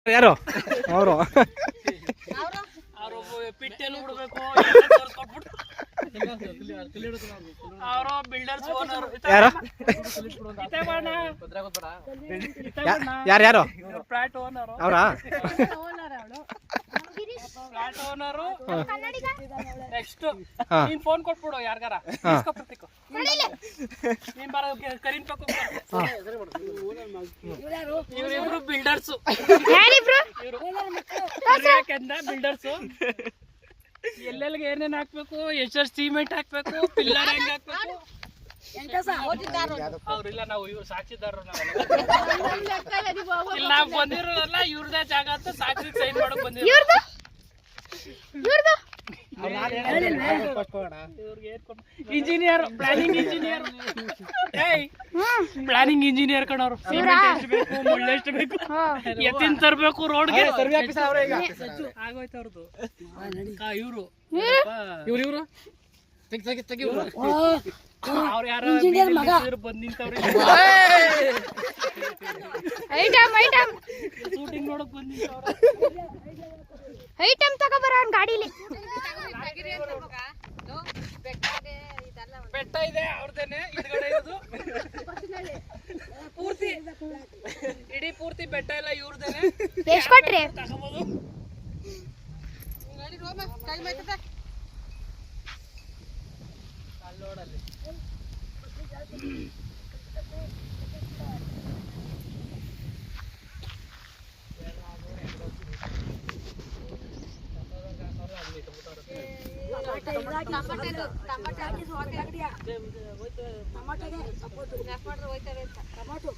ಯಾರು ಅವರು ಪಿಟ್ಟೆಲ್ಲ ಬಿಡ್ಬೇಕು ಅವರು ಬಿಲ್ಡರ್ಸ್ ಓನರ್ ಯಾರು ಯಾರು ಫ್ಲಾಟ್ ಓನರ್ ಅವರಾ ಫ್ಲಾಟ್ ಓನರು ನೆಕ್ಸ್ಟ್ ನೀನ್ ಫೋನ್ ಕೊಟ್ಬಿಡು ಯಾರ್ಗಾರ ಪ್ರತೀಕ್ ನೀನ್ ಬರ ಕರೀನ್ ಪಕ್ಕ ಇವರಿಬ್ರು ಬಿಲ್ಡರ್ಸ್ ಬಿಲ್ಡರ್ಸ್ ಎಲ್ಲೆಲ್ಲಿಗೆ ಏನೇನ್ ಹಾಕ್ಬೇಕು ಎಷ್ಟು ಸಿಮೆಂಟ್ ಹಾಕ್ಬೇಕು ಪಿಲ್ಲರ್ ಹೆಂಗ್ ಹಾಕ್ಬೇಕು ಅವ್ರಿಲ್ಲ ನಾವು ಇವ್ರು ಸಾಕ್ಷಿದಾರರು ಇಲ್ಲ ನಾವು ಬಂದಿರೋಲ್ಲ ಇವ್ರದೇ ಜಾಗ ಅಂತ ಸಾಕ್ಷಿ ಸೈನ್ ಮಾಡಕ್ ಬಂದಿರೋ engineer planning engineer planning engineer ಕಣವ್ರು ಸಿಮೆಂಟ್ ಎಷ್ಟು ಬೇಕು ಮುಳ್ಳು ಎಷ್ಟು ಬೇಕು ಎತ್ತಿನ ತರ್ಬೇಕು ರೋಡ್ಗೆ ಆಗೋಯ್ತು ಅವ್ರದ್ದು ಇವ್ರು ಇವ್ರು ಅವ್ರು ಯಾರು ಬಂದ್ ನಿಂತವ್ರಿ ಶೂಟಿಂಗ್ ನೋಡಕ್ ಬಂದ್ ನಿಂತವ್ರ ಐಟಮ್ ತಗೋಬರ ಅವ್ನ ಗಾಡಿಲಿ ಬೆಟ್ಟ ಇದೆ ಅವ್ರದೇನೆ ಹಿಂದ್ಗಡೆ ಇರೋದು ಪೂರ್ತಿ ಇಡೀ ಪೂರ್ತಿ ಬೆಟ್ಟ ಎಲ್ಲ ಇವ್ರದೇನೆ ಎಷ್ಟು ಕೊಟ್ರಿ ತಗೋಬಹುದು ಅಲ್ಲೋಡಲ್ಲಿ ಟಮಾಟೋ